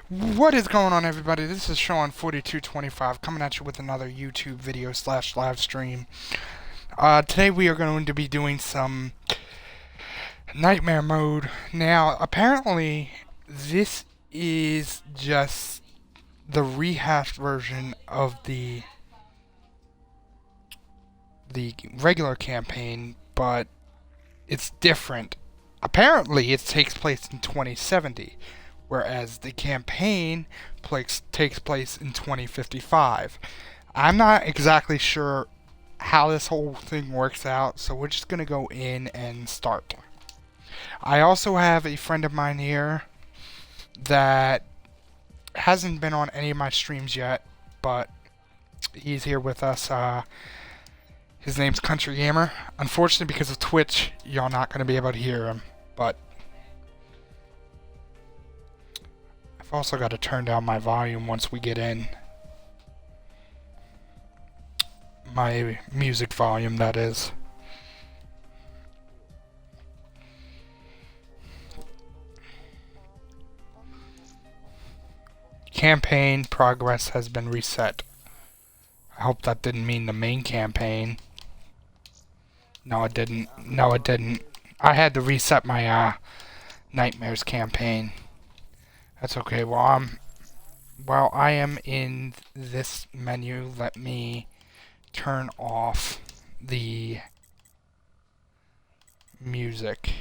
What is going on, everybody? This is Sean4225 coming at you with another YouTube video slash live stream. Today we are going to be doing some nightmare mode. Now, apparently, this is just the rehashed version of the regular campaign, but it's different. Apparently, it takes place in 2070. Whereas the campaign takes place in 2055. I'm not exactly sure how this whole thing works out, so we're just going to go in and start. I also have a friend of mine here that hasn't been on any of my streams yet, but he's here with us. His name's Country Gamer. Unfortunately, because of Twitch, y'all not going to be able to hear him, but I've also got to turn down my volume once we get in. My music volume, that is. Campaign progress has been reset. I hope that didn't mean the main campaign. No, it didn't. No, it didn't. I had to reset my Nightmares campaign. That's okay. While I am in this menu, let me turn off the music.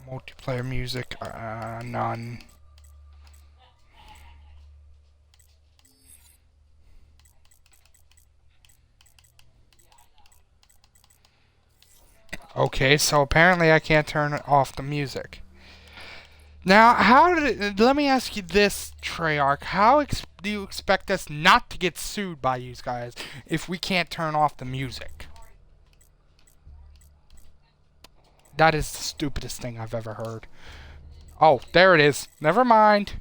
Multiplayer music, none. Okay, so apparently I can't turn off the music. Now, let me ask you this, Treyarch. How do you expect us not to get sued by you guys if we can't turn off the music? That is the stupidest thing I've ever heard. Oh, there it is. Never mind.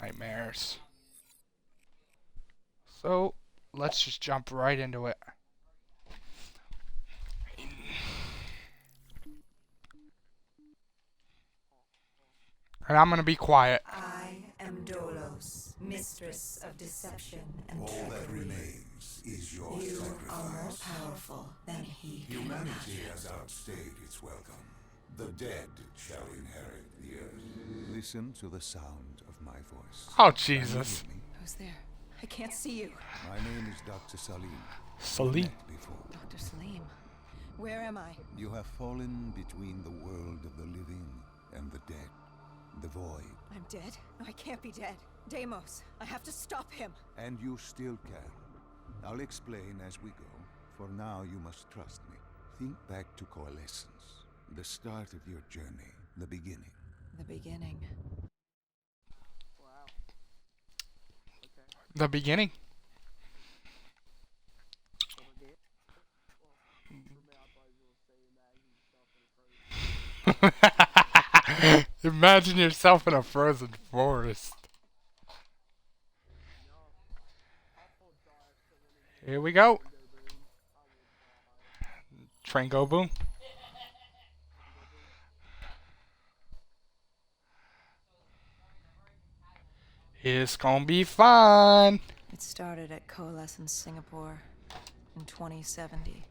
Nightmares. So, let's just jump right into it. And I'm gonna be quiet. I am Dolos, mistress of deception and All trickery. that remains is your You are more sacrifice. powerful than he can Humanity imagine. has outstayed its welcome. The dead shall inherit the earth. Listen to the sound of my voice. Oh, Jesus. Who's there? I can't see you. My name is Dr. Salim. Salim. Met before. Dr. Salim, where am I? You have fallen between the world of the living and the dead. The void. I'm dead? No, I can't be dead. Deimos, I have to stop him. And you still can. I'll explain as we go. For now, you must trust me. Think back to coalescence. The start of your journey. The beginning. The beginning. The beginning. Imagine yourself in a frozen forest. Here we go. Train go boom. It's gonna be fun. It started at Coalescence Singapore in 2070.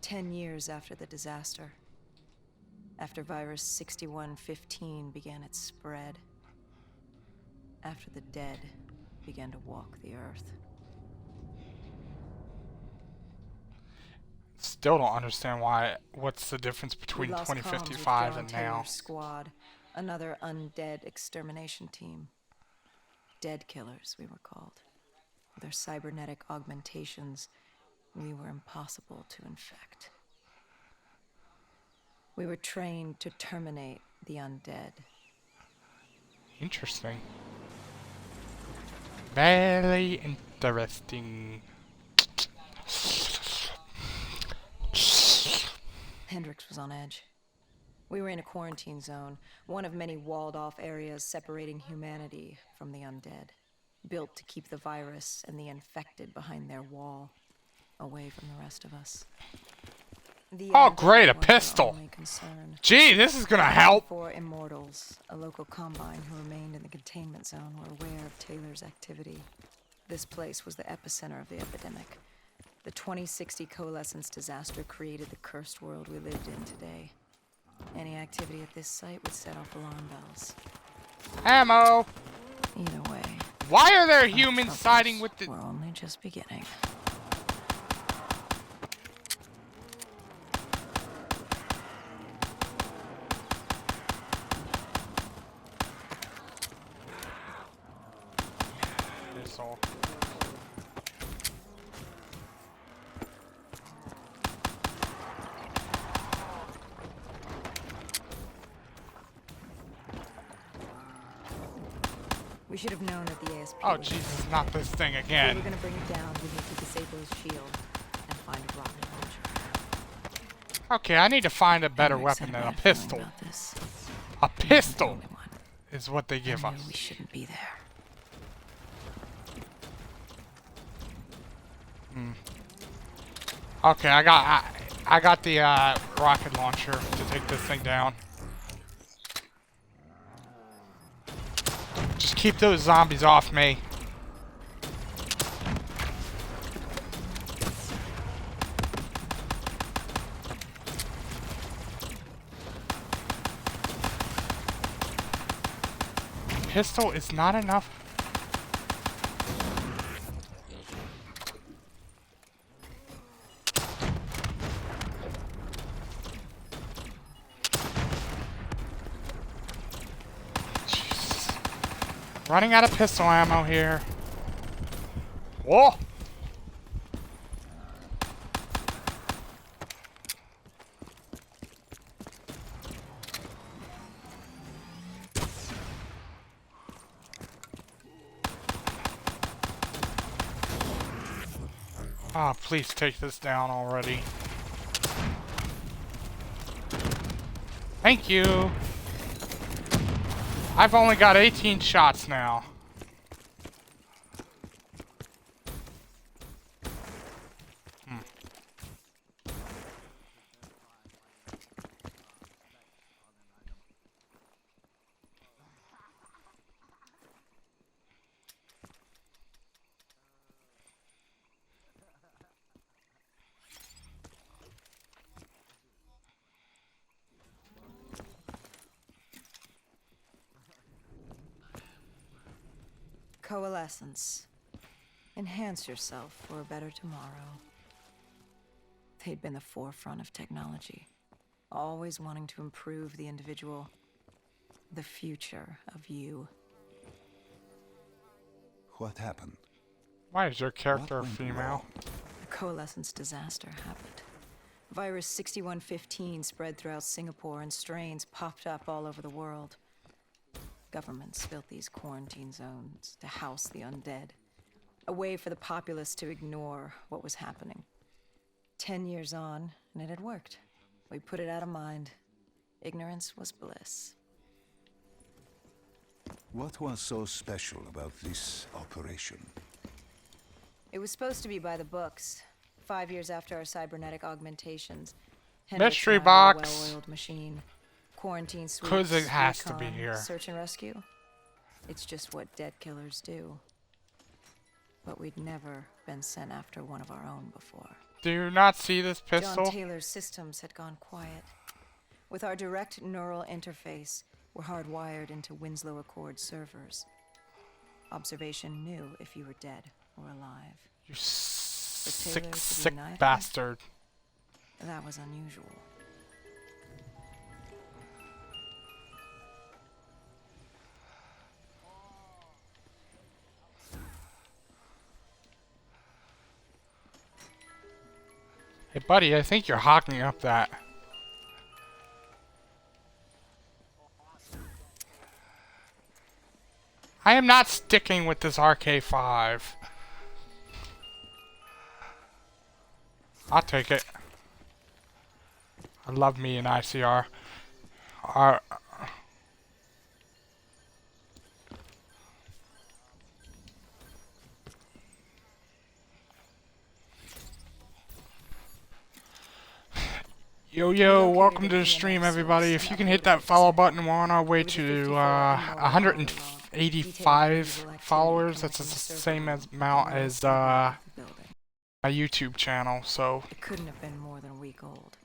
10 years after the disaster. After virus 6115 began its spread. After the dead began to walk the earth. Still don't understand what's the difference We between lost comms with 2055 John and now. Taylor's squad, another undead extermination team. Dead killers, we were called. With our cybernetic augmentations, we were impossible to infect. We were trained to terminate the undead. Interesting. Very interesting. Hendrix was on edge. We were in a quarantine zone, one of many walled-off areas separating humanity from the undead, built to keep the virus and the infected behind their wall, away from the rest of us. The Oh, end great, a was our pistol. only concern. Gee, this is gonna help. 4 immortals, a local combine who remained in the containment zone, were aware of Taylor's activity. This place was the epicenter of the epidemic. The 2060 coalescence disaster created the cursed world we lived in today. Any activity at this site would set off alarm bells. Ammo. Either way, Why are there our humans troubles siding with the... were only just beginning. Missile. We should have known that the ASP Oh, was Jesus, not this thing If we again. were gonna bring it down, we need to disable his shield and find a rocket launcher. Okay, I need to find a better Henrik weapon said than a bad feeling pistol. about this. A He wasn't the pistol only one. is what they give I us. knew we shouldn't be there. Okay, I got the rocket launcher to take this thing down. Just keep those zombies off me. Pistol is not enough. Jesus. Running out of pistol ammo here. Whoa! Ah, please take this down already. Thank you. I've only got 18 shots now. Coalescence. Enhance yourself for a better tomorrow. They'd been the forefront of technology, always wanting to improve the individual, the future of you. What happened? Why is your character a What went female? wrong? The coalescence disaster happened. Virus 6115 spread throughout Singapore and strains popped up all over the world. Governments built these quarantine zones to house the undead, a way for the populace to ignore what was happening. 10 years on, and it had worked. We put it out of mind. Ignorance was bliss. What was so special about this operation? It was supposed to be by the books. 5 years after our cybernetic augmentations. Hendrix Mystery and I were a box. well-oiled machine. Quarantine sweeps, 'Cause it has to be recon, here. Search and rescue. It's just what dead killers do. But we'd never been sent after one of our own before. Do you not see this John pistol? Taylor's systems had gone quiet. With our direct neural interface, we're hardwired into Winslow Accord servers. Observation knew if you were dead or alive. You Taylor sick, to be sick neither? bastard. That was unusual. Hey, buddy, I think you're hogging up that. I am not sticking with this RK5. I'll take it. I love me an ICR. R Yo, yo, welcome to the stream, everybody. If you can hit that follow button, we're on our way to 185 followers. That's the same amount as my YouTube channel, so... It couldn't have been more than a week old.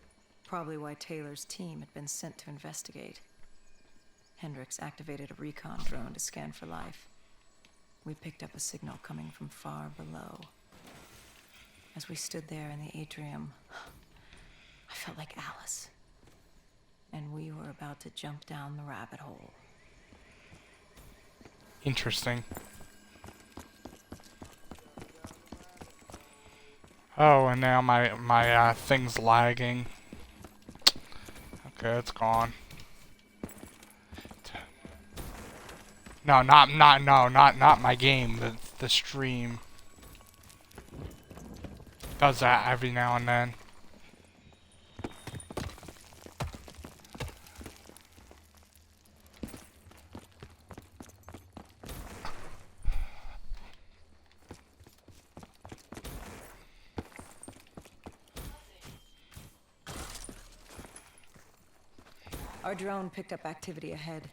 Probably why Taylor's team had been sent to investigate. Hendricks activated a recon drone to scan for life. We picked up a signal coming from far below. As we stood there in the atrium, I felt like Alice. And we were about to jump down the rabbit hole. Interesting. Oh, and now my thing's lagging. Okay, it's gone. No, not my game. The stream does that every now and then. Our drone picked up activity ahead.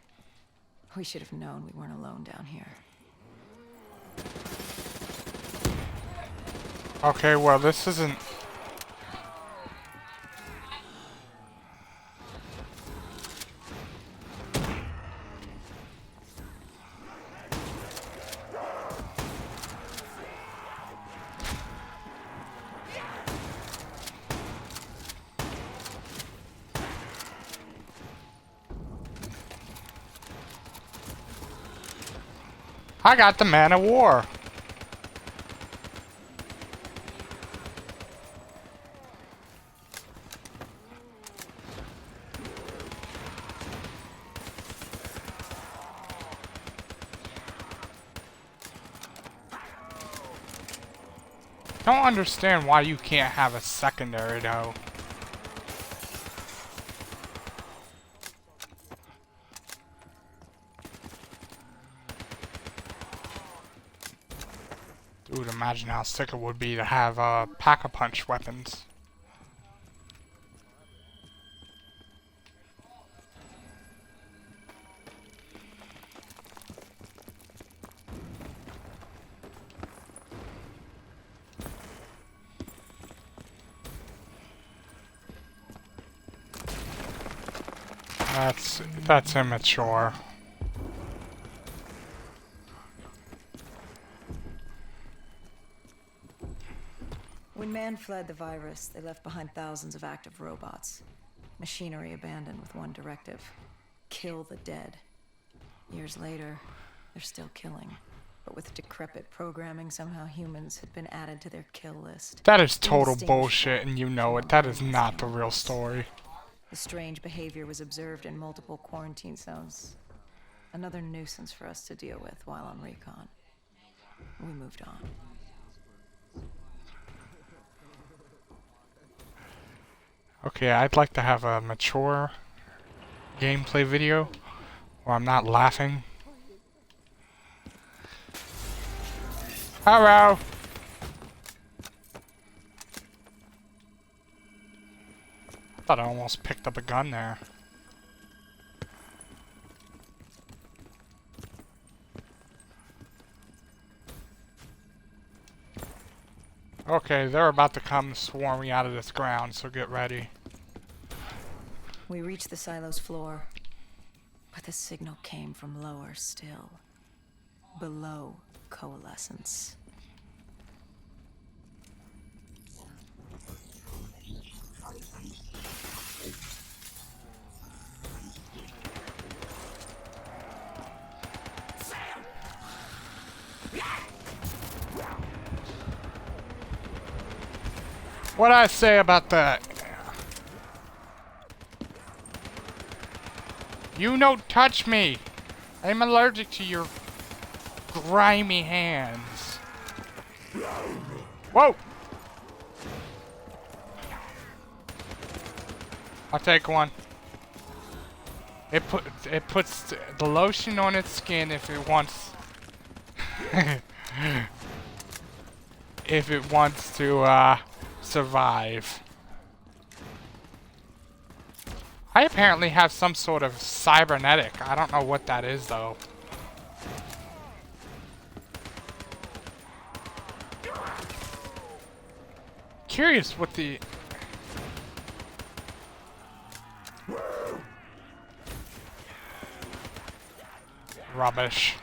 We should have known we weren't alone down here. Okay, well, this isn't... I got the Man of War. Don't understand why you can't have a secondary though. Dude, imagine how sick it would be to have pack-a-punch weapons. That's immature. When man fled the virus, they left behind thousands of active robots. Machinery abandoned with one directive: kill the dead. Years later, they're still killing. But with decrepit programming, somehow humans had been added to their kill list. That is total bullshit, and you know it. That is not the real story. The strange behavior was observed in multiple quarantine zones. Another nuisance for us to deal with while on recon. We moved on. Okay, I'd like to have a mature gameplay video where I'm not laughing. Hello! I thought I almost picked up a gun there. Okay, they're about to come swarming out of this ground, so get ready. We reached the silo's floor, but the signal came from lower still. Below coalescence. What'd I say about that? You don't touch me! I'm allergic to your grimy hands. Whoa! I'll take one. It puts the lotion on its skin if it wants if it wants to survive. I apparently have some sort of cybernetic. I don't know what that is, though. Curious what the... Rubbish.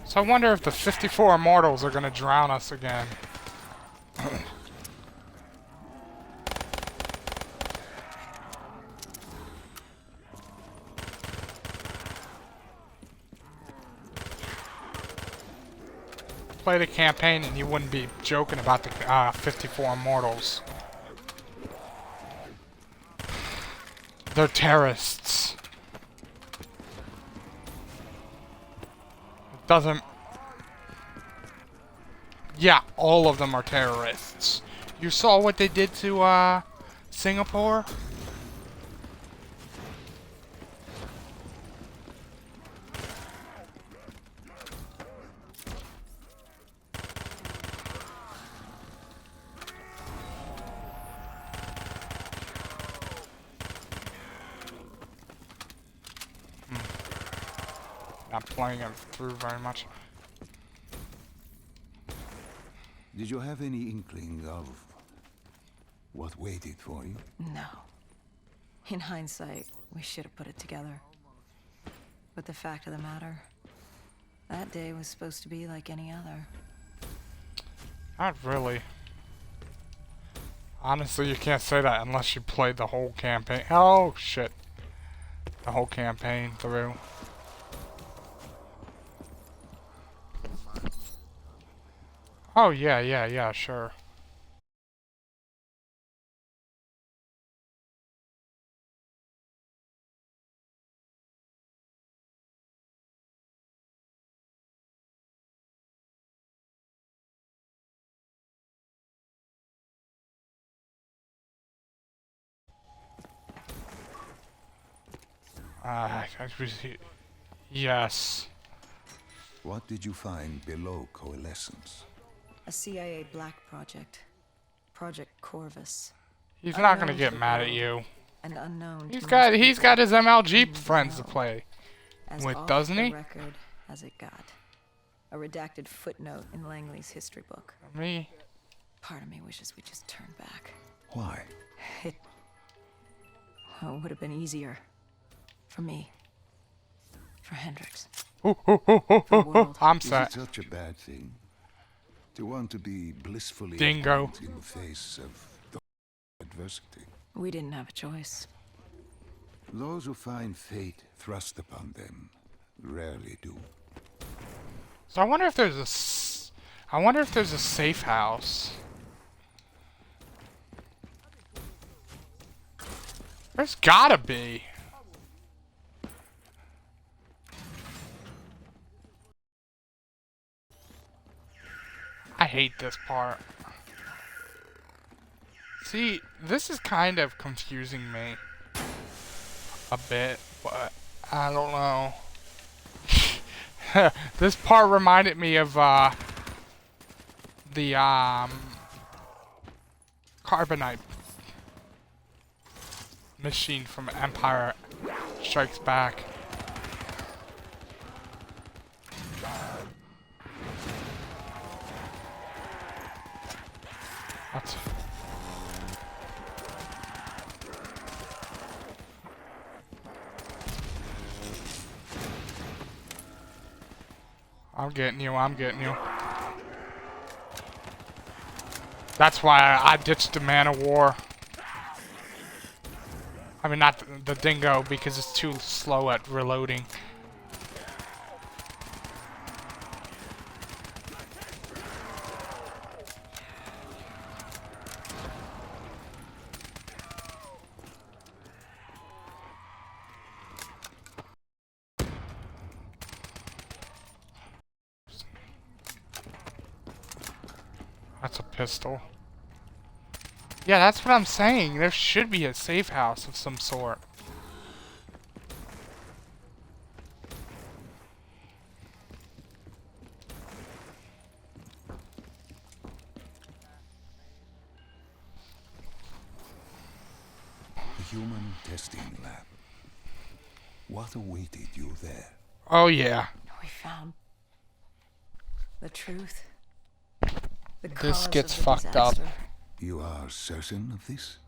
So I wonder if the 54 immortals are gonna drown us again. Play the campaign and you wouldn't be joking about the 54 immortals. They're terrorists. It doesn't... Yeah, all of them are terrorists. You saw what they did to Singapore? Not playing it through very much. Did you have any inkling of what waited for you? No. In hindsight, we should have put it together. But the fact of the matter, that day was supposed to be like any other. Not really. Honestly, you can't say that unless you played the whole campaign. Oh, shit. The whole campaign through. Oh, yeah, sure. Yes. What did you find below Coalescence? A CIA black project. Project Corvus. He's not gonna Unknown get to the mad at world, you. and unknown to He's most got people his MLG who friends to know. play As with, off doesn't the he? record as it got. A redacted footnote in Langley's history book. Me? Part of me wishes we just turned back. Why? It would have been easier. For me. For Hendrix. I'm Is set. it such a bad thing? To want to be blissfully Dingo. ignorant in the face of the adversity? We didn't have a choice. Those who find fate thrust upon them rarely do. So I wonder if there's I wonder if there's a safe house. There's gotta be. I hate this part. See, this is kind of confusing me a bit, but I don't know. This part reminded me of the carbonite machine from Empire Strikes Back. What? I'm getting you, I'm getting you. That's why I ditched the Man of War. I mean, not the Dingo, because it's too slow at reloading. That's a pistol. Yeah, that's what I'm saying. There should be a safe house of some sort. The human testing lab. What awaited you there? Oh yeah. We found the truth. The This cause gets of the fucked up. disaster. You are certain of this?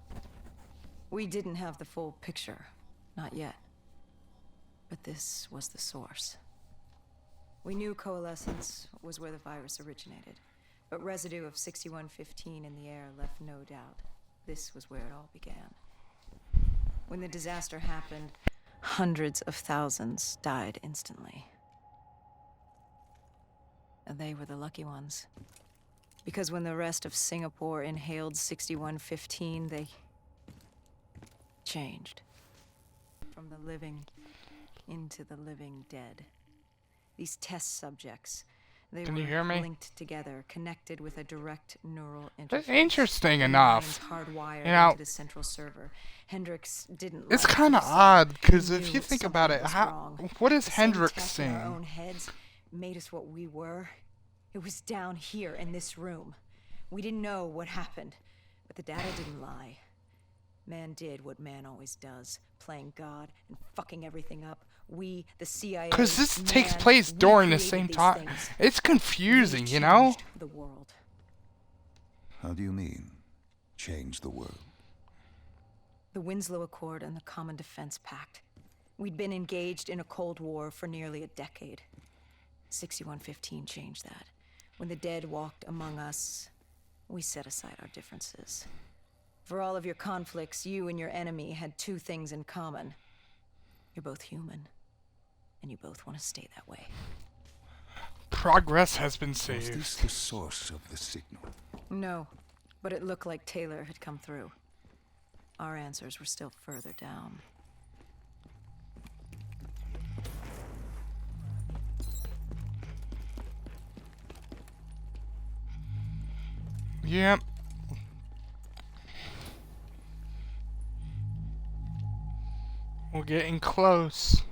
We didn't have the full picture. Not yet. But this was the source. We knew coalescence was where the virus originated, but residue of 6115 in the air left no doubt. This was where it all began. When the disaster happened, hundreds of thousands died instantly. And they were the lucky ones. Because when the rest of Singapore inhaled 6115, they changed. From the living into the living dead. These test subjects, they Can were you hear me? linked together, connected with a direct neural That's interface. interesting Their enough. minds hardwired You know, into the central server. Hendrix didn't. It's like kind of what he saw. odd because He if knew you think about it, something was wrong. what is The same Hendrix test in our own seeing? heads made us what we were. It was down here in this room. We didn't know what happened, but the data didn't lie. Man did what man always does, playing God and fucking everything up. We, the CIA, Because this takes man, place we during the created same these time. things. It's confusing, We you know? changed the world. How do you mean, change the world? The Winslow Accord and the Common Defense Pact. We'd been engaged in a Cold War for nearly a decade. 6115 changed that. When the dead walked among us, we set aside our differences. For all of your conflicts, you and your enemy had two things in common. You're both human, and you both want to stay that way. Progress has been Was this saved. the source of the signal? No, but it looked like Taylor had come through. Our answers were still further down. Yep. We're getting close.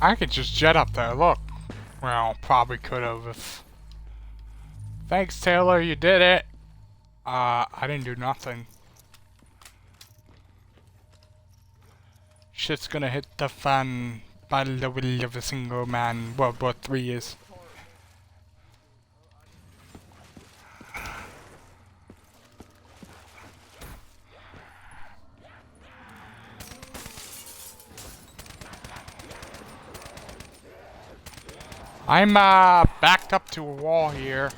I could just jet up there, look. Well, probably could have if... Thanks, Taylor, you did it. I didn't do nothing. Shit's gonna hit the fan by the will of a single man. World War 3 is. I'm backed up to a wall here.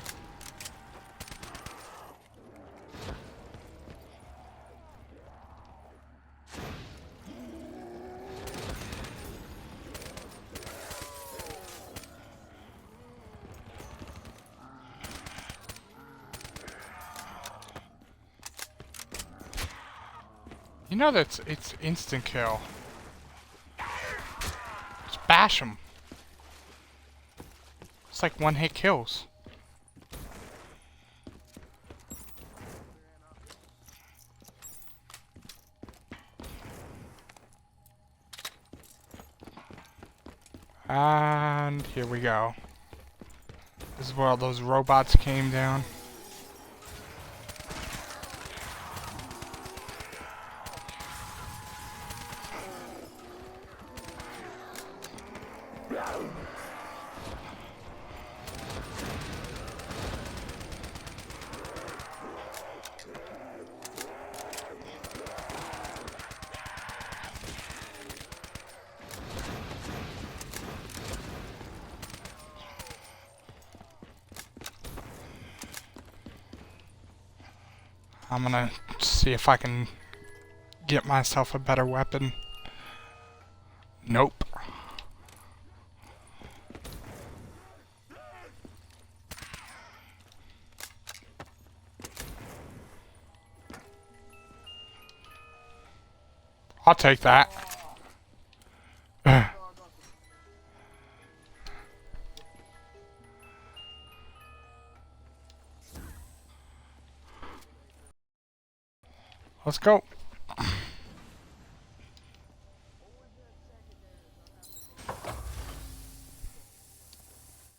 You know that's it's instant kill. Just bash him. It's like one hit kills. And here we go. This is where all those robots came down. I'm gonna see if I can get myself a better weapon. Nope. I'll take that. Let's go.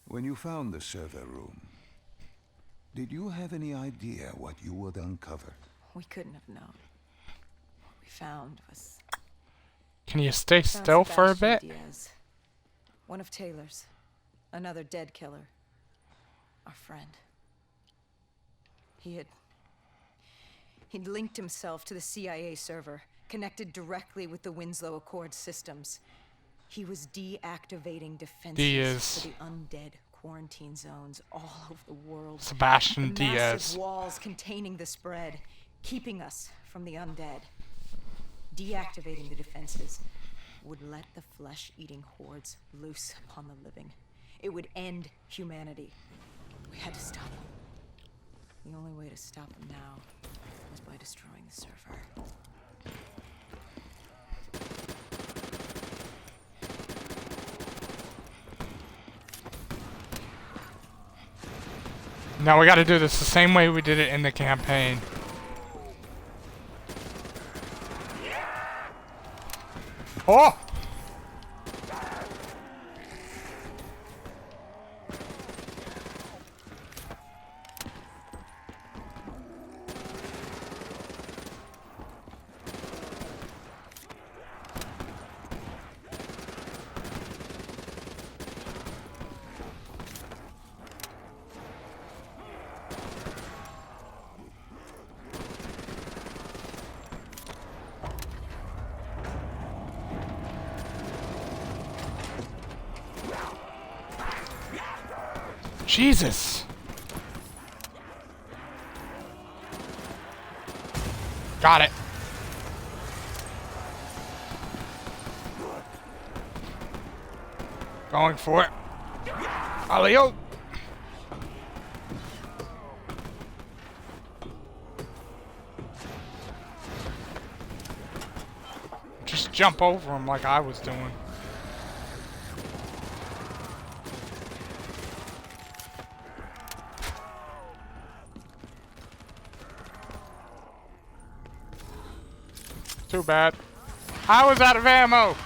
When you found the server room, did you have any idea what you would uncover? We couldn't have known. What we found was... Can you stay found still for a Sebastian bit? Diaz, one of Taylor's. Another dead killer. Our friend. He'd linked himself to the CIA server, connected directly with the Winslow Accord systems. He was deactivating defenses for the undead quarantine zones all over the world. Sebastian the Diaz. massive walls containing the spread, keeping us from the undead. Deactivating the defenses would let the flesh-eating hordes loose upon the living. It would end humanity. We had to stop him. The only way to stop him now was by destroying the server. Now we gotta do this the same way we did it in the campaign. Oh! Jesus! Got it. Going for it. Alley-oop! Just jump over him like I was doing. Too bad. I was out of ammo!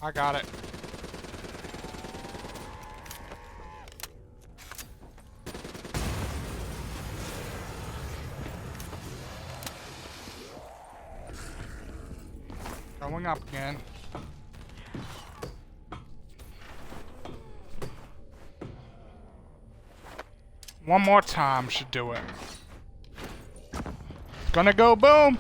I got it. Going up again. One more time should do it. Gonna go boom!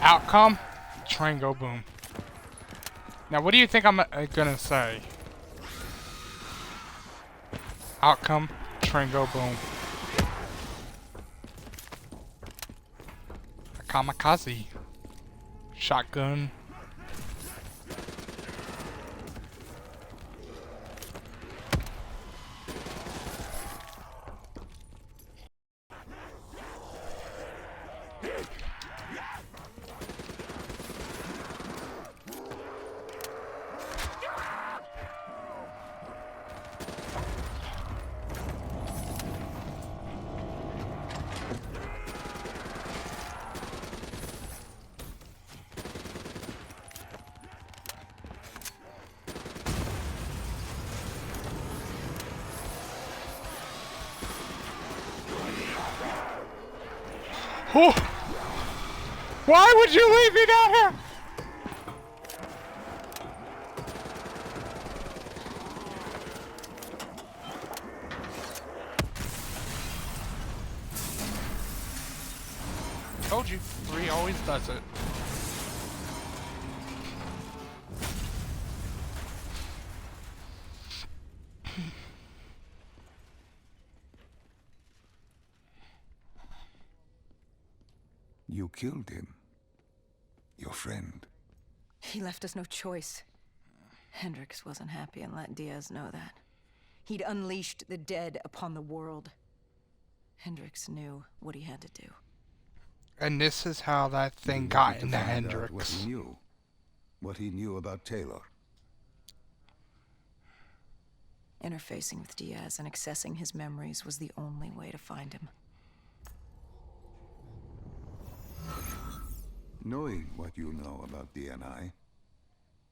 Outcome, train go boom. Now what do you think I'm gonna say? Outcome, train go boom. A kamikaze. Shotgun. Oh! Why would you leave me down here? Told you, 3 always does it. You killed him. Your friend. He left us no choice. Hendricks wasn't happy and let Diaz know that. He'd unleashed the dead upon the world. Hendricks knew what he had to do. And this is how that thing You got wanted to into find out Hendricks. What he knew. What he knew about Taylor. Interfacing with Diaz and accessing his memories was the only way to find him. Knowing what you know about DNI,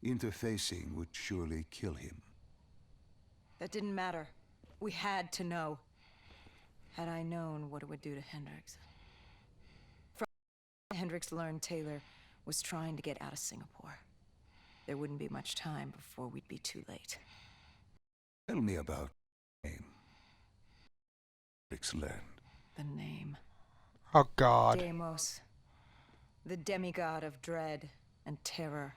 interfacing would surely kill him. That didn't matter. We had to know. Had I known what it would do to Hendricks. Hendricks learned Taylor was trying to get out of Singapore. There wouldn't be much time before we'd be too late. Tell me about the name. Hendricks learned. The name. Oh God. Deimos. The demigod of dread and terror.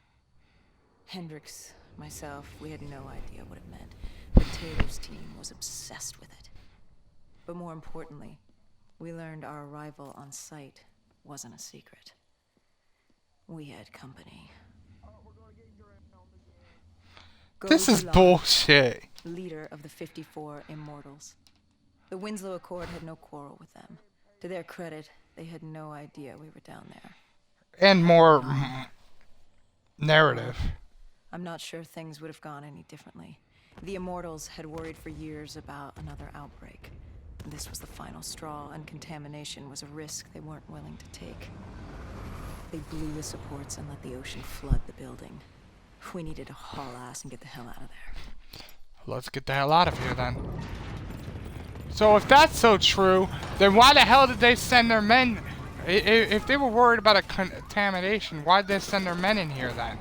Hendricks, myself, we had no idea what it meant. But Taylor's team was obsessed with it. But more importantly, we learned our arrival on site wasn't a secret. We had company. This is bullshit. Leader of the 54 Immortals. The Winslow Accord had no quarrel with them. To their credit, they had no idea we were down there. And more narrative. I'm not sure things would have gone any differently. The Immortals had worried for years about another outbreak. This was the final straw, and contamination was a risk they weren't willing to take. They blew the supports and let the ocean flood the building. We needed to haul ass and get the hell out of there. Let's get the hell out of here then. So if that's so true, then why the hell did they send their men? If they were worried about a contamination, why did they send their men in here then?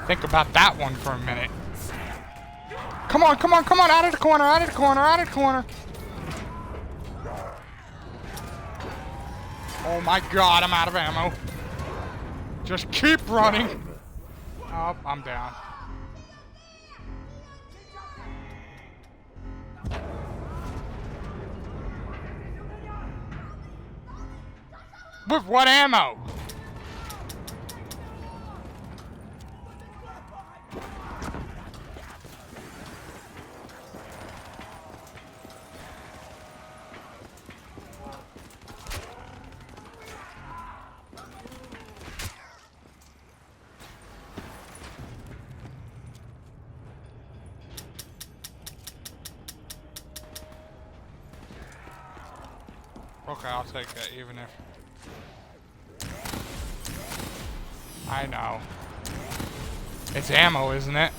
Think about that one for a minute. Come on, come on, come on, out of the corner, out of the corner, out of the corner. Oh my God, I'm out of ammo. Just keep running. Oh, I'm down. With what ammo? Okay, I'll take it, even if... I know. It's ammo, isn't it?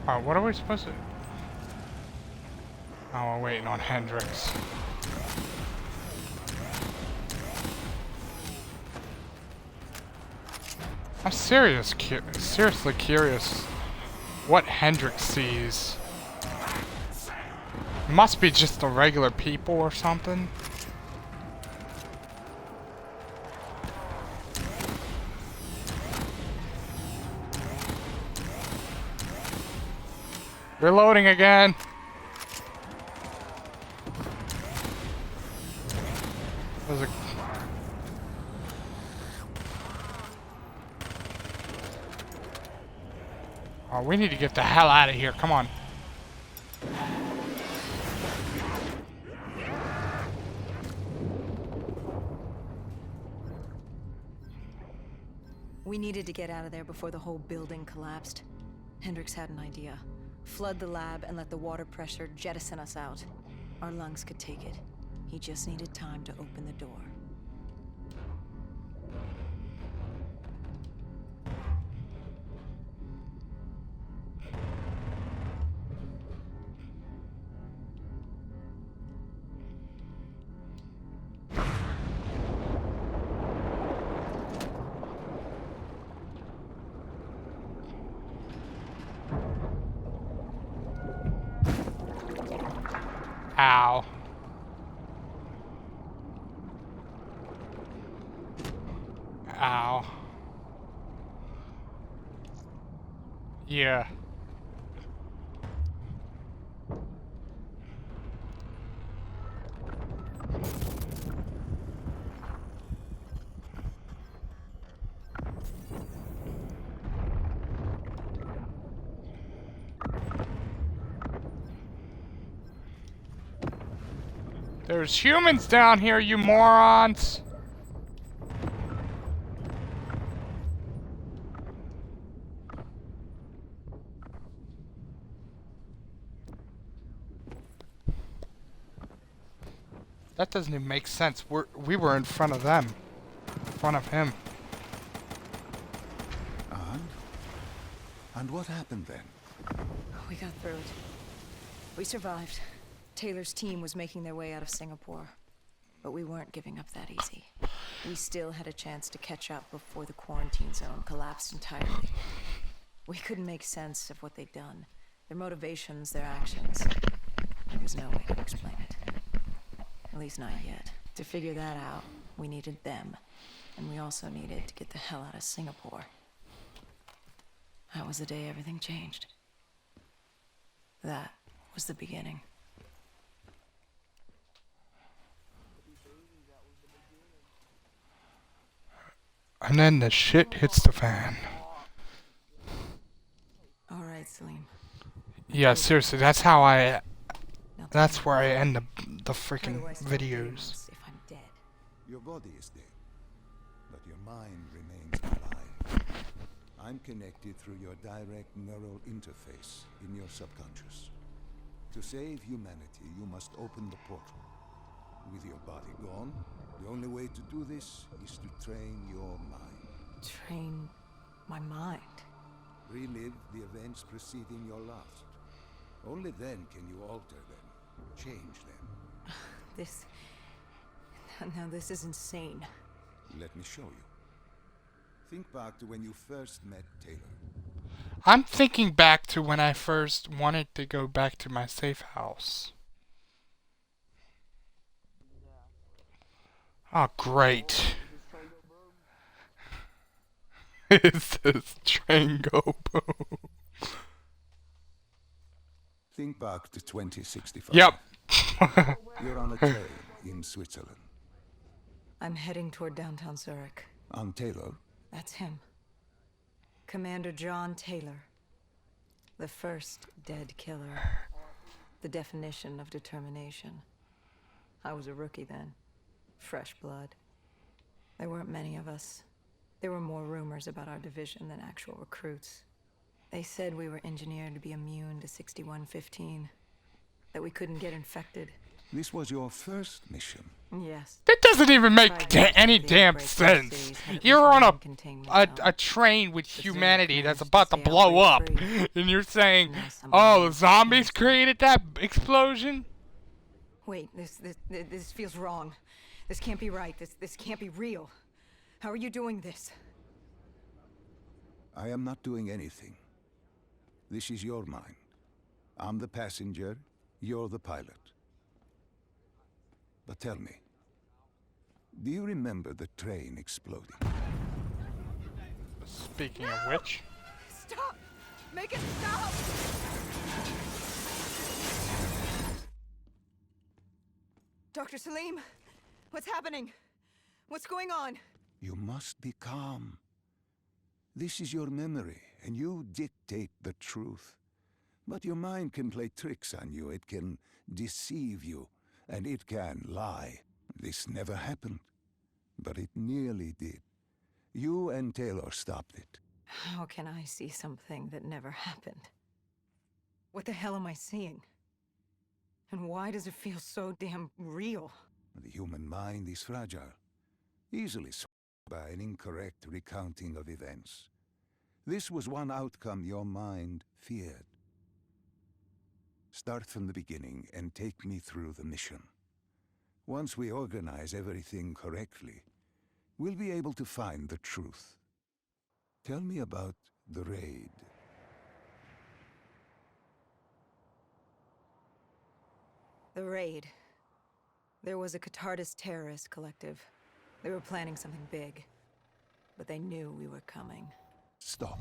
Alright, what are we supposed to... Oh, we're waiting on Hendricks. I'm seriously curious what Hendricks sees. Must be just the regular people or something. Reloading again. There's a... Oh, we need to get the hell out of here. Come on. We needed to get out of there before the whole building collapsed. Hendricks had an idea. Flood the lab and let the water pressure jettison us out. Our lungs could take it. He just needed time to open the door. Ow. Ow. Yeah. There's humans down here, you morons! That doesn't even make sense. We were in front of them. In front of him. And what happened then? We got through it. We survived. Taylor's team was making their way out of Singapore. But we weren't giving up that easy. We still had a chance to catch up before the quarantine zone collapsed entirely. We couldn't make sense of what they'd done. Their motivations, their actions. There was no way to explain it. At least not yet. To figure that out, we needed them. And we also needed to get the hell out of Singapore. That was the day everything changed. That was the beginning. And then the shit hits the fan. All right, Salim. Yeah, seriously, that's how I... That's where I end the freaking videos. If I'm dead. Your body is dead, but your mind remains alive. I'm connected through your direct neural interface in your subconscious. To save humanity, you must open the portal. With your body gone, the only way to do this is to train your mind. Train my mind. Relive the events preceding your last. Only then can you alter them, change them. This... Now this is insane. Let me show you. Think back to when you first met Taylor. I'm thinking back to when I first wanted to go back to my safe house. Oh, great. It says train go boom. Think back to 2065. Yep. You're on a train in Switzerland. I'm heading toward downtown Zurich. On Taylor? That's him. Commander John Taylor. The first dead killer. The definition of determination. I was a rookie then. Fresh blood. There weren't many of us. There were more rumors about our division than actual recruits. They said we were engineered to be immune to 6115. That we couldn't get infected. This was your first mission. Yes. That doesn't even make any damn sense. You're on a train with humanity that's about to blow up, and you're saying, "Oh, the zombies created that explosion." Wait, this feels wrong. This can't be right. This can't be real. How are you doing this? I am not doing anything. This is your mind. I'm the passenger, you're the pilot. But tell me, do you remember the train exploding? Speaking of which... Stop! Make it stop! Dr. Salim, what's happening? What's going on? You must be calm. This is your memory, and you dictate the truth. But your mind can play tricks on you. It can deceive you. And it can lie. This never happened. But it nearly did. You and Taylor stopped it. How can I see something that never happened? What the hell am I seeing? And why does it feel so damn real? The human mind is fragile. Easily swayed by an incorrect recounting of events. This was one outcome your mind feared. Start from the beginning and take me through the mission. Once we organize everything correctly, we'll be able to find the truth. Tell me about the raid. The raid. There was a Catardist terrorist collective. They were planning something big. But they knew we were coming. Stop.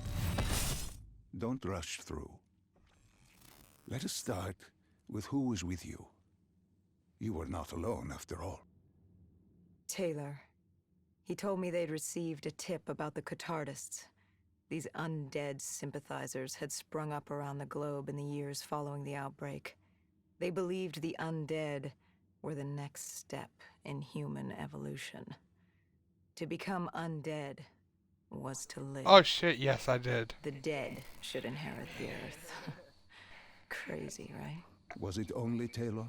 Don't rush through. Let us start with who was with you. You were not alone, after all. Taylor. He told me they'd received a tip about the Catardists. These undead sympathizers had sprung up around the globe in the years following the outbreak. They believed the undead were the next step in human evolution. To become undead was to live. Oh shit, yes I did. The dead should inherit the earth. Crazy, right? Was it only Taylor?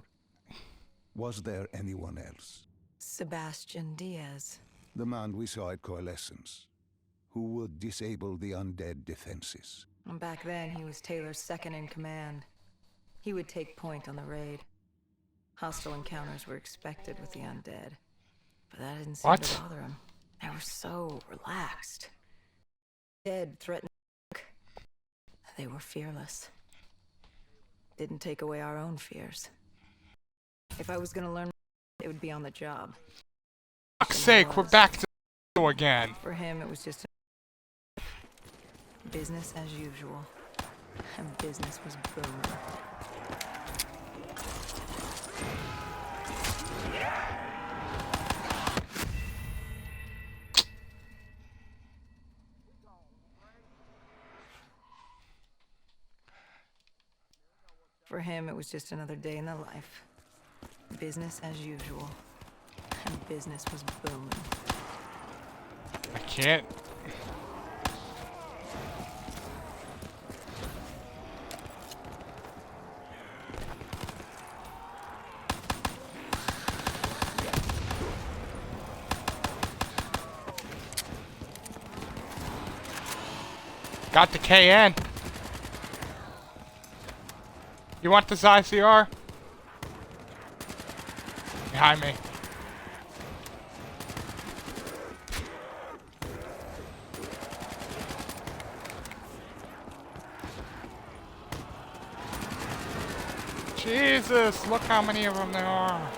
Was there anyone else? Sebastian Diaz. The man we saw at Coalescence, who would disable the undead defenses. And back then, he was Taylor's second in command. He would take point on the raid. Hostile encounters were expected with the undead. But that didn't seem to bother him. They were so relaxed. Dead threatened. They were fearless. Didn't take away our own fears. If I was gonna learn, it would be on the job. Fuck's sake, we're back to again. For him, it was just business as usual. And business was booming. For him, it was just another day in the life. Business as usual. And business was booming. I can't. Got the KN. You want this ICR? Behind me. Jesus, look how many of them there are.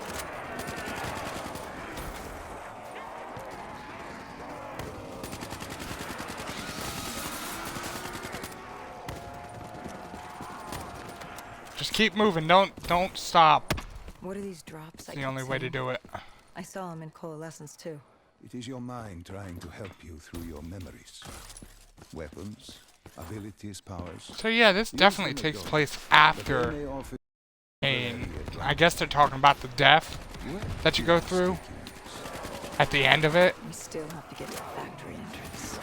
Just keep moving, don't stop. What are these drops? It's the only way to do it. I saw them in Coalescence too. It is your mind trying to help you through your memories. Weapons, abilities, powers. So yeah, this definitely takes place after. And I guess they're talking about the death that you go through at the end of it. We still have to get to the factory entrance.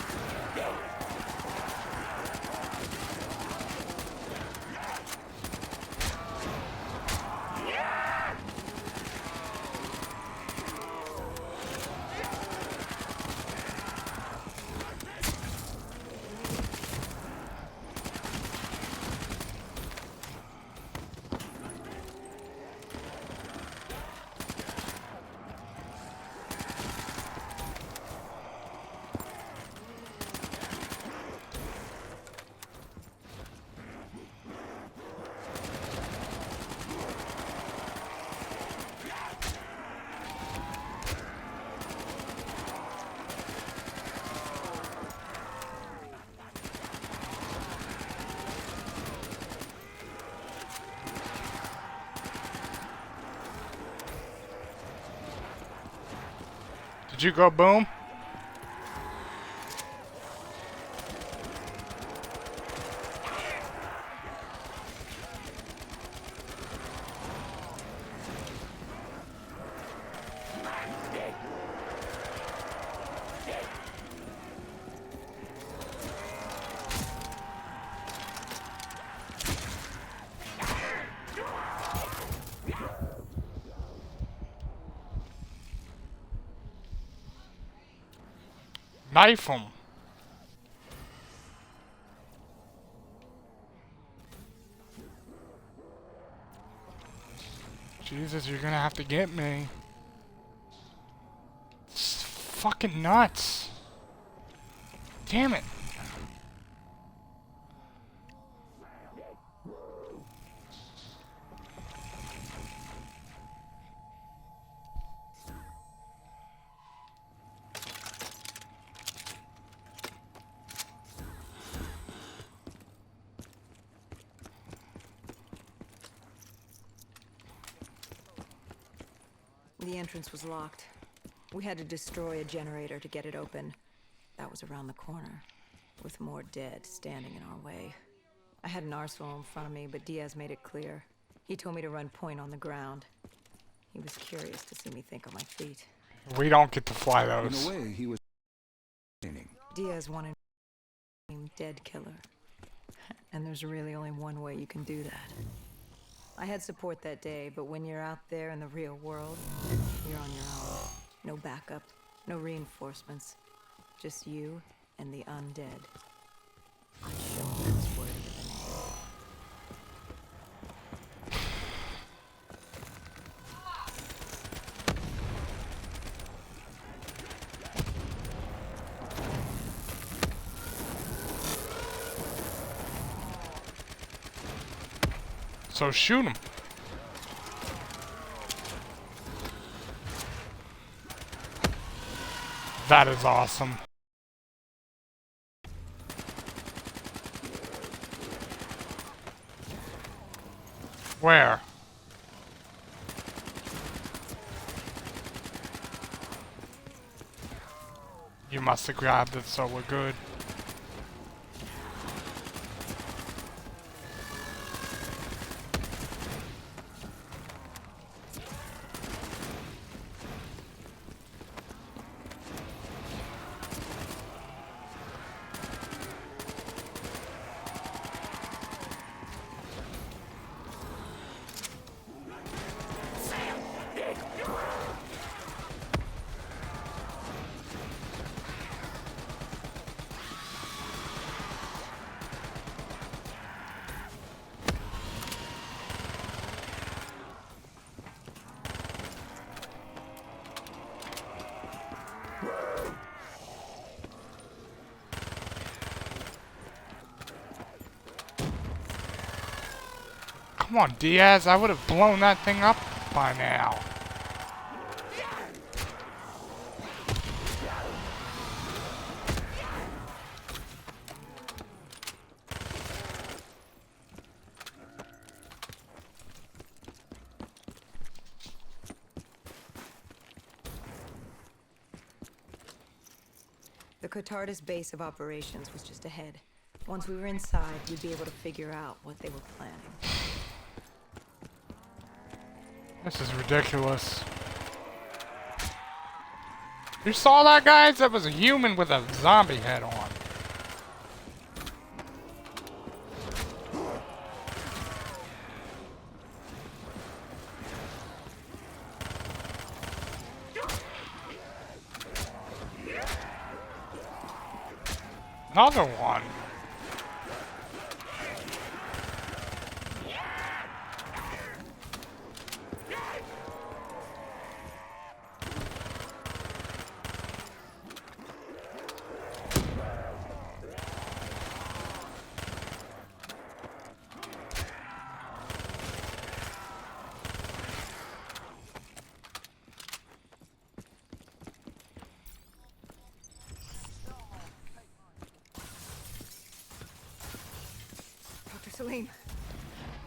Did you go boom? Knife him. Jesus, you're gonna have to get me. It's fucking nuts. Damn it. The entrance was locked. We had to destroy a generator to get it open. That was around the corner, with more dead standing in our way. I had an arsenal in front of me, but Diaz made it clear. He told me to run point on the ground. He was curious to see me think on my feet. We don't get to fly In those. a way, he was training. Diaz wanted me dead killer. And there's really only one way you can do that. I had support that day, but when you're out there in the real world, you're on your own. No backup, no reinforcements. Just you and the undead. I showed them was worthy of the name. So shoot him. That is awesome. Where? You must have grabbed it, so we're good. Come on, Diaz, I would have blown that thing up by now. The Cotardis base of operations was just ahead. Once we were inside, we'd be able to figure out what they were planning. This is ridiculous. You saw that, guys? That was a human with a zombie head on. Another one. Salim,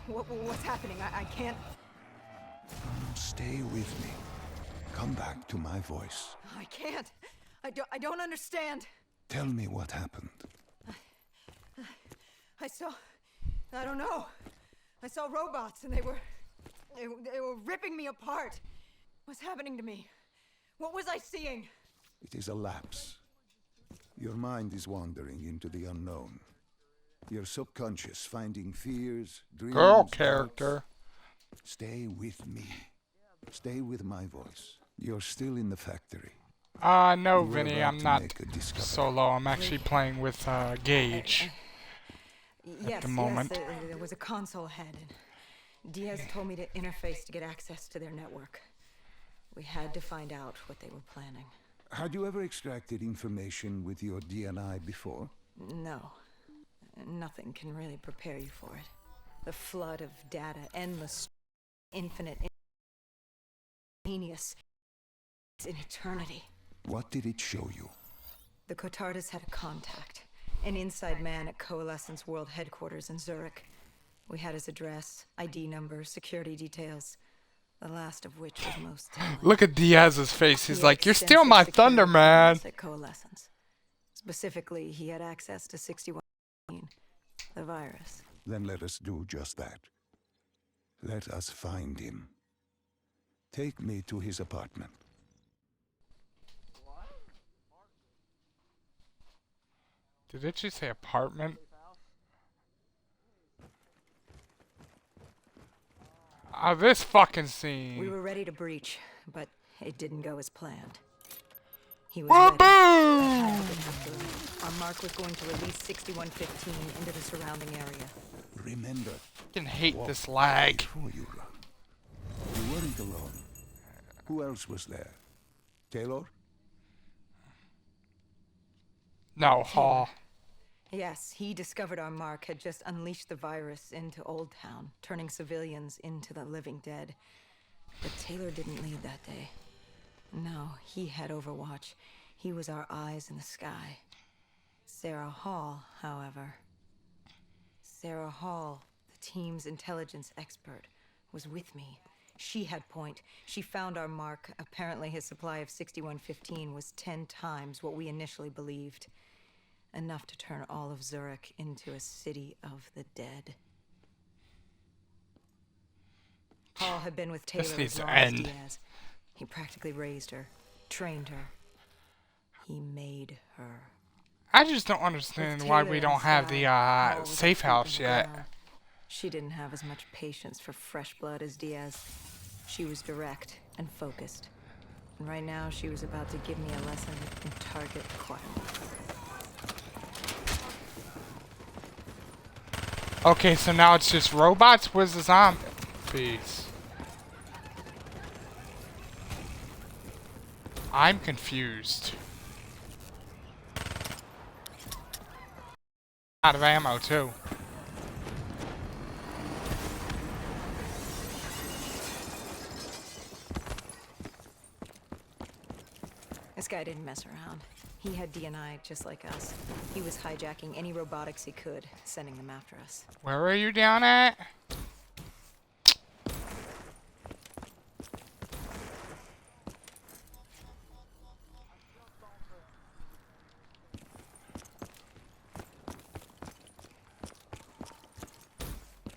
what's happening? I can't... Stay with me. Come back to my voice. I can't. I don't understand. Tell me what happened. I don't know. I saw robots and they were ripping me apart. What's happening to me? What was I seeing? It is a lapse. Your mind is wandering into the unknown. Your subconscious finding fears, dreams... Girl character. Doubts. Stay with me. Stay with my voice. You're still in the factory. No, You were Vinny, about I'm to not make a discovery. solo. I'm actually playing with Gage. Yes, the moment. yes, there was a console head. And Diaz told me to interface to get access to their network. We had to find out what they were planning. Had you ever extracted information with your DNI before? No. Nothing can really prepare you for it. The flood of data, endless, infinite, instantaneous. It's an eternity. What did it show you? The Cotardis had a contact. An inside man at Coalescence World Headquarters in Zurich. We had his address, ID number, security details. The last of which was most telling. Look at Diaz's face. He's He had like, "You're still my extensive thunder, security man." clearance at Coalescence. Specifically, he had access to 61, the virus. Then let us do just that. Let us find him. Take me to his apartment. Did it just say apartment? Ah, this fucking scene. We were ready to breach, but it didn't go as planned. He was Whoa, ready. boom! But didn't have to. Our mark was going to release 6115 into the surrounding area. Remember, I fucking hate this lag. before you run. You weren't alone. Who else was there? Taylor? No, Hall. Yes, he discovered our mark had just unleashed the virus into Old Town, turning civilians into the living dead. But Taylor didn't lead that day. No, he had Overwatch. He was our eyes in the sky. Sarah Hall, however. Sarah Hall, the team's intelligence expert, was with me. She had point. She found our mark. Apparently his supply of 6115 was 10 times what we initially believed. Enough to turn all of Zurich into a city of the dead. Hall had been with Taylor This needs as to long as end. Diaz. He practically raised her, trained her. He made her. I just don't understand why we don't have the safe house yet. She didn't have as much patience for fresh blood as Diaz. She was direct and focused. And right now she was about to give me a lesson in target quietness. Okay, so now it's just robots? Where's the zombies? I'm confused. Out of ammo, too. This guy didn't mess around. He had DNI just like us. He was hijacking any robotics he could, sending them after us. Where are you down at?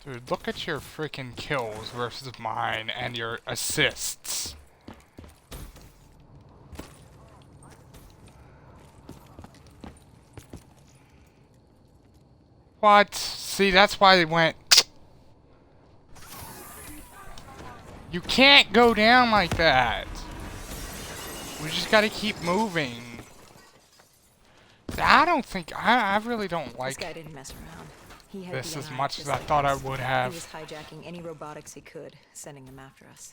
Dude, look at your freaking kills versus mine and your assists. What? See, that's why they went... You can't go down like that. We just gotta keep moving. I don't think... I really don't like This guy didn't mess around. He had this as DNI much just as I like thought I us. would He have. was hijacking any robotics he could, sending them after us.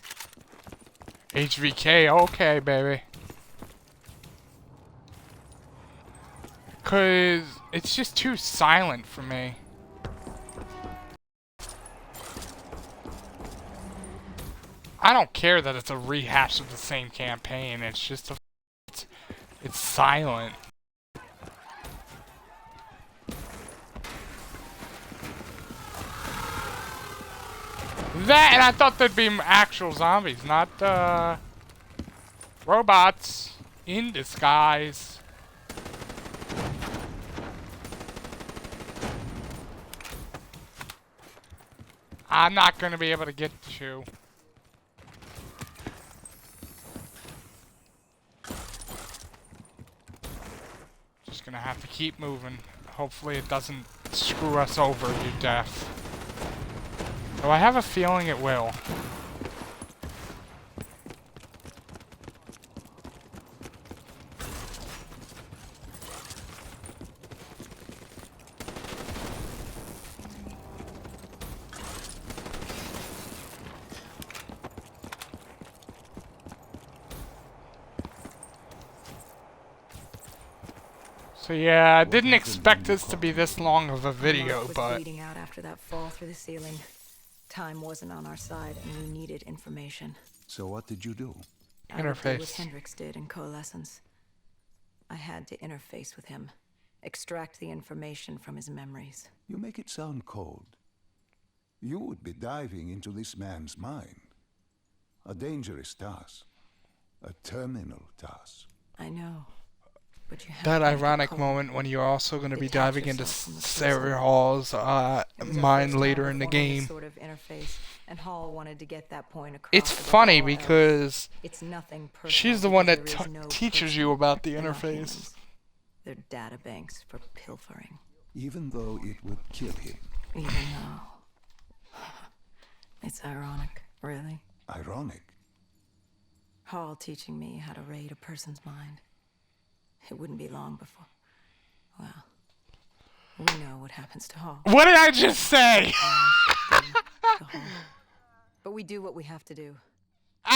HVK, okay, baby. Cause it's just too silent for me. I don't care that it's a rehash of the same campaign. It's just a... It's silent. That, and I thought there'd be actual zombies, not, robots in disguise. I'm not gonna be able to get you. Just gonna have to keep moving. Hopefully it doesn't screw us over, you death. Though I have a feeling it will. So yeah, I didn't expect this to be this long of a video, Mark was but... bleeding out after that fall through the ceiling. Time wasn't on our side, and we needed information. So what did you do? I would do what Interface. Hendricks did in Coalescence. I had to interface with him, extract the information from his memories. You make it sound cold. You would be diving into this man's mind. A dangerous task. A terminal task. I know. But you have That to make a ironic call. moment when you're also going to be Detach diving into yourself from the Sarah prison. Hall's It was our mind first later time in the performing this game. sort of interface, and Hall wanted to get that point across. It's above funny all else. because It's nothing personal she's the one because that there is no teaches person. you about the They're not interface. humans. They're data banks for pilfering. Even though it would kill him. Even though. It's ironic, really. Ironic. Hall teaching me how to read a person's mind. It wouldn't be long before. Well, we know what happens to Hall. What did I just say? To Hall. But we do what we have to do.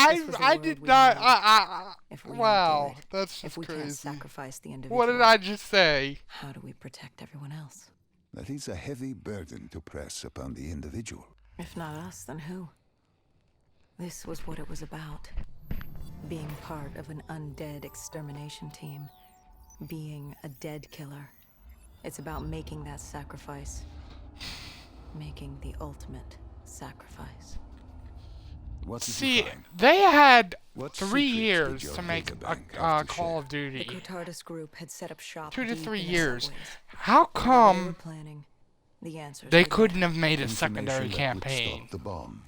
This was the I world did we not. needed. If we don't do Wow, it, that's if just we can't crazy. sacrifice the individual, What did I just say? how do we protect everyone else? That is a heavy burden to press upon the individual. If not us, then who? This was what it was about. Being part of an undead extermination team. Being a dead killer. It's about making that sacrifice. Making the ultimate sacrifice. What did you See, find? they had What 3 secrets did years your to make databank a have to Call share? of The Duty. Cotardis group had set up shop 2 to deep 3 in the years. subways. How Whatever they were come planning, the answers they were couldn't there. have made a Information secondary that would campaign? stop the bomb.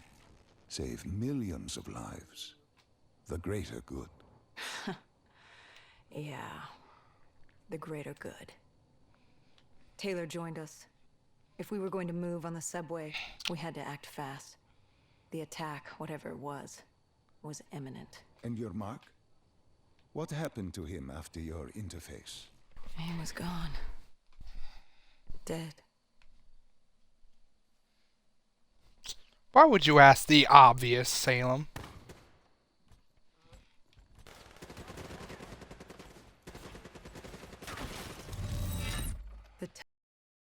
Save millions of lives. The greater good. Yeah. The greater good. Taylor joined us. If we were going to move on the subway, we had to act fast. The attack, whatever it was imminent. And your mark? What happened to him after your interface? He was gone. Dead. Why would you ask the obvious, Salem?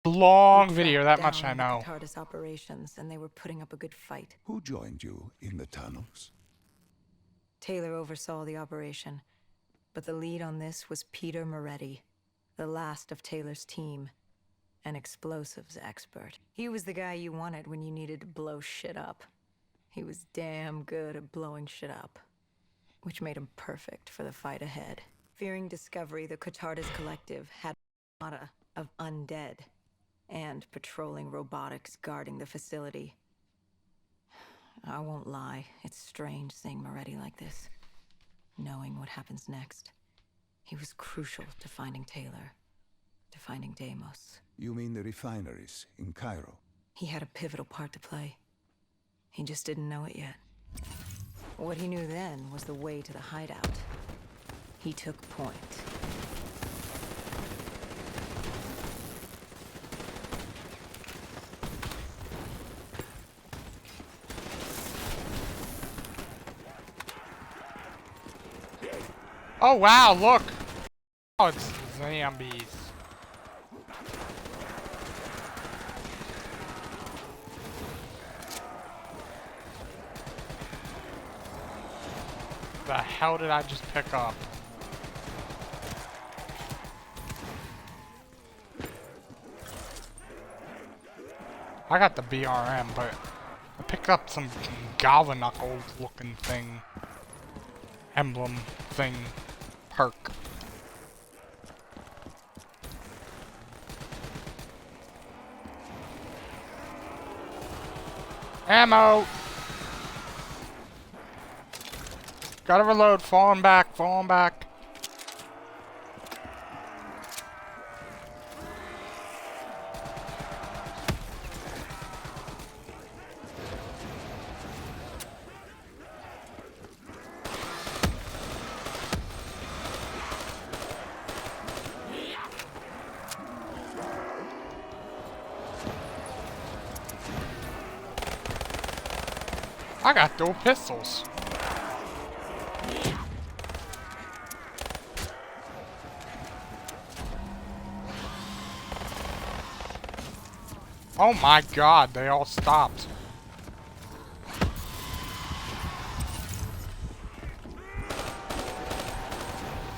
The Long we video, tracked that much I down know. the Cotardis operations, and they were putting up a good fight. Who joined you in the tunnels? Taylor oversaw the operation, but the lead on this was Peter Moretti, the last of Taylor's team, an explosives expert. He was the guy you wanted when you needed to blow shit up. He was damn good at blowing shit up, which made him perfect for the fight ahead. Fearing discovery, the Cotardis Collective had a armada of undead and patrolling robotics guarding the facility. I won't lie, it's strange seeing Moretti like this, knowing what happens next. He was crucial to finding Taylor, to finding Deimos. You mean the refineries in Cairo? He had a pivotal part to play. He just didn't know it yet. What he knew then was the way to the hideout. He took point. Oh wow, look! Oh, it's zombies. The hell did I just pick up? I got the BRM, but I picked up some Galvanickle looking thing. Emblem thing. Perk. Ammo! Gotta reload, falling back, falling back. I got dual pistols. Oh my god, they all stopped.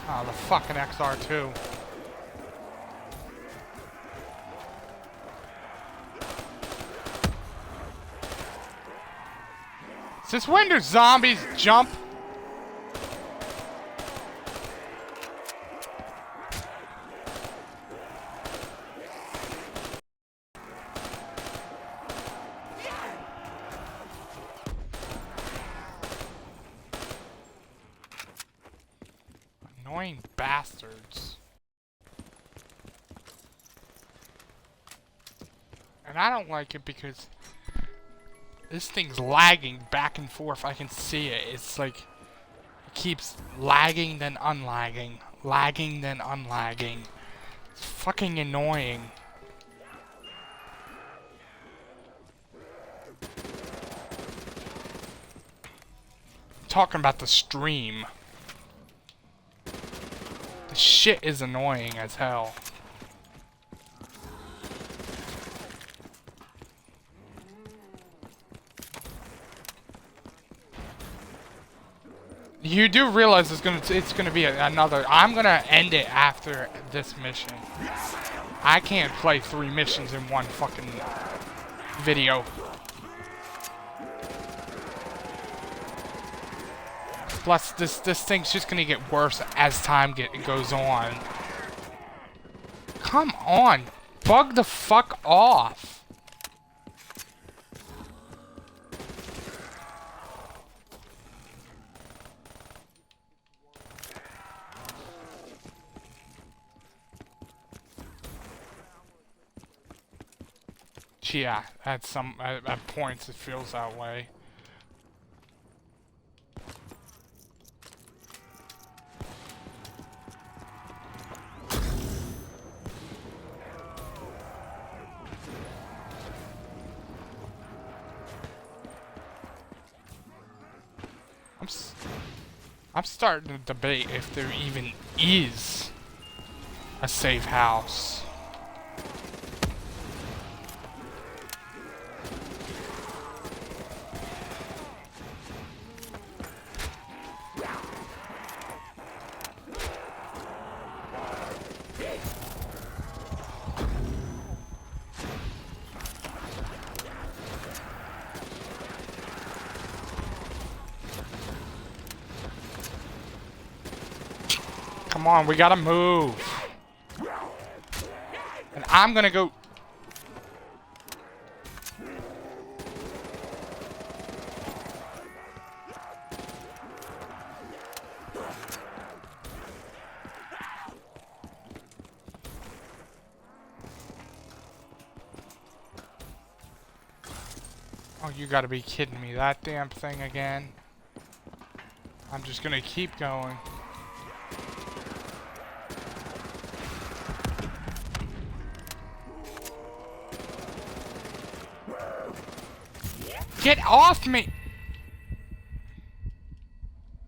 Oh, the fucking XR2. Since when do zombies jump? Annoying bastards. And I don't like it because this thing's lagging back and forth. I can see it. It's like it keeps lagging then unlagging. Lagging then unlagging. It's fucking annoying. I'm talking about the stream. The shit is annoying as hell. You do realize it's gonna be another. I'm gonna end it after this mission. I can't play 3 missions in one fucking video. Plus, this thing's just gonna get worse as time goes on. Come on, bug the fuck off. Yeah, at points it feels that way. I'm starting to debate if there even is a safe house. Come on, we gotta move. And I'm gonna go. Oh, you gotta be kidding me. That damn thing again. I'm just gonna keep going. Get off me!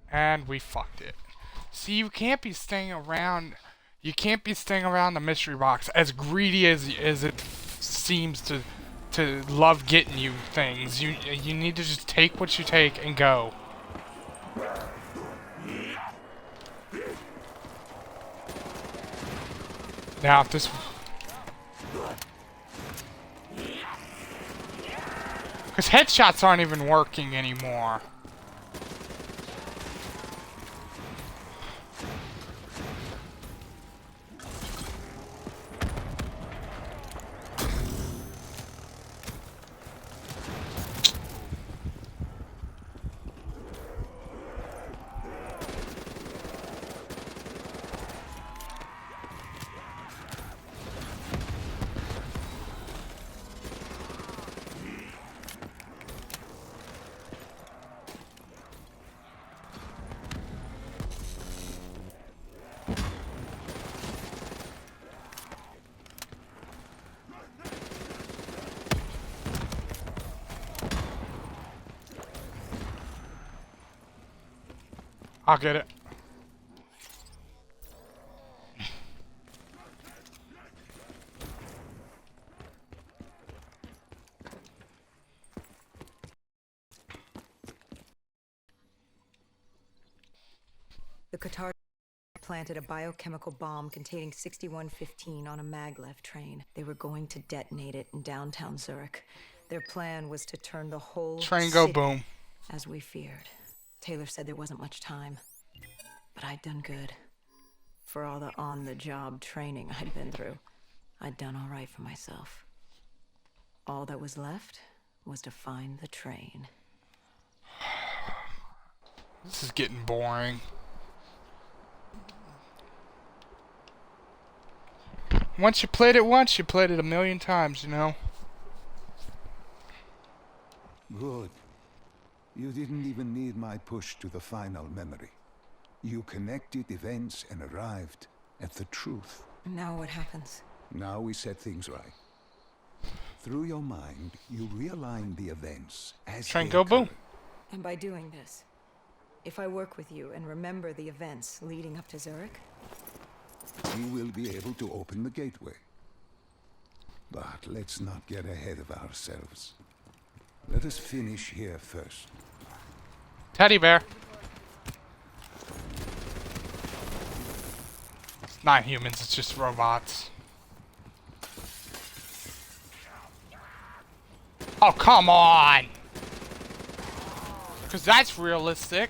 And we fucked it. See, you can't be staying around. You can't be staying around the mystery box as greedy as it seems to love getting you things. You need to just take what you take and go. Now, if this. Because headshots aren't even working anymore. I'll get it. The Qatar planted a biochemical bomb containing 6115 on a maglev train. They were going to detonate it in downtown Zurich. Their plan was to turn the whole Train go city boom. As we feared. Taylor said there wasn't much time. But I'd done good. For all the on-the-job training I'd been through, I'd done all right for myself. All that was left was to find the train. This is getting boring. Once you played it once, you played it a million times, you know? Good. You didn't even need my push to the final memory. You connected events and arrived at the truth. Now what happens? Now we set things right. Through your mind, you realign the events as Train they go boom. occur. And by doing this, if I work with you and remember the events leading up to Zurich, You will be able to open the gateway. But let's not get ahead of ourselves. Let us finish here first. Teddy bear. It's not humans, it's just robots. Oh, come on! Because that's realistic.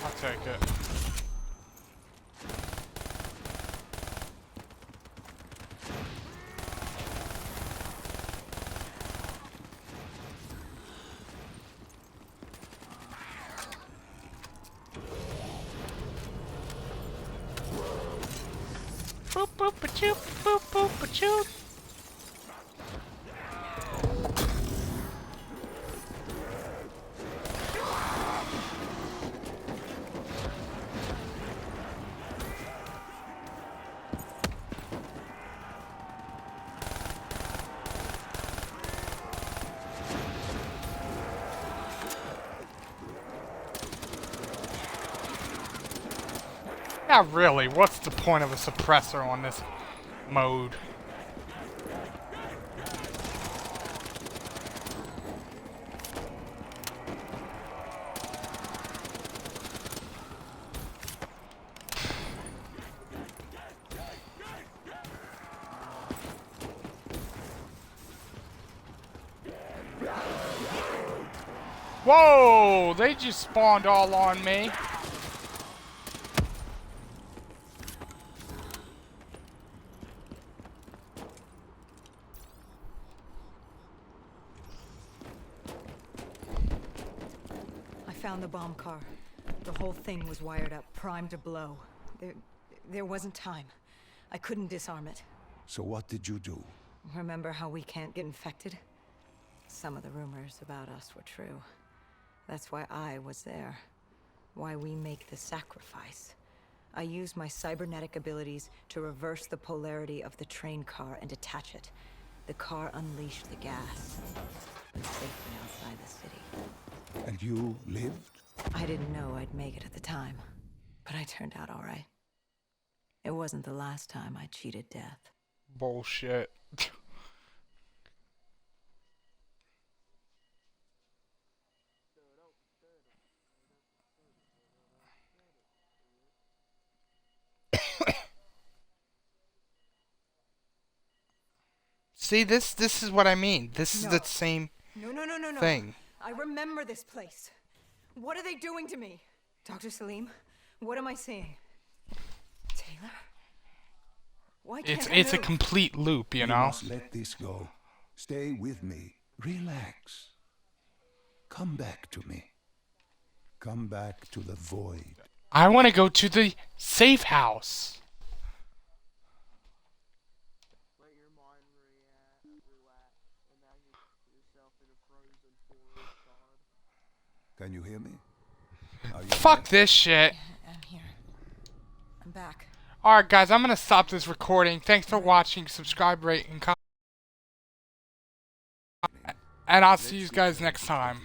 I'll take it. Boop boop a choop, boop boop a choop. Not really. What's the point of a suppressor on this mode? Whoa! They just spawned all on me. found the bomb car. The whole thing was wired up, primed to blow. There wasn't time. I couldn't disarm it. So what did you do? Remember how we can't get infected? Some of the rumors about us were true. That's why I was there. Why we make the sacrifice. I used my cybernetic abilities to reverse the polarity of the train car and detach it. The car unleashed the gas. Went safely outside the city. And you lived? I didn't know I'd make it at the time, but I turned out all right. It wasn't the last time I cheated death. Bullshit. See, this is what I mean. This is the same No. thing. I remember this place. What are they doing to me? Dr. Salim, what am I seeing? Taylor? Why can't I It's a move? complete loop, you You know? must let this go. Stay with me. Relax. Come back to me. Come back to the void. I want to go to the safe house. Let your mind relax, imagine yourself in a frozen forest god. Can you hear me? Are you Fuck there? this shit. I'm here. I'm back. Alright, guys, I'm going to stop this recording. Thanks for watching. Subscribe, rate, and comment. And I'll see you guys next time.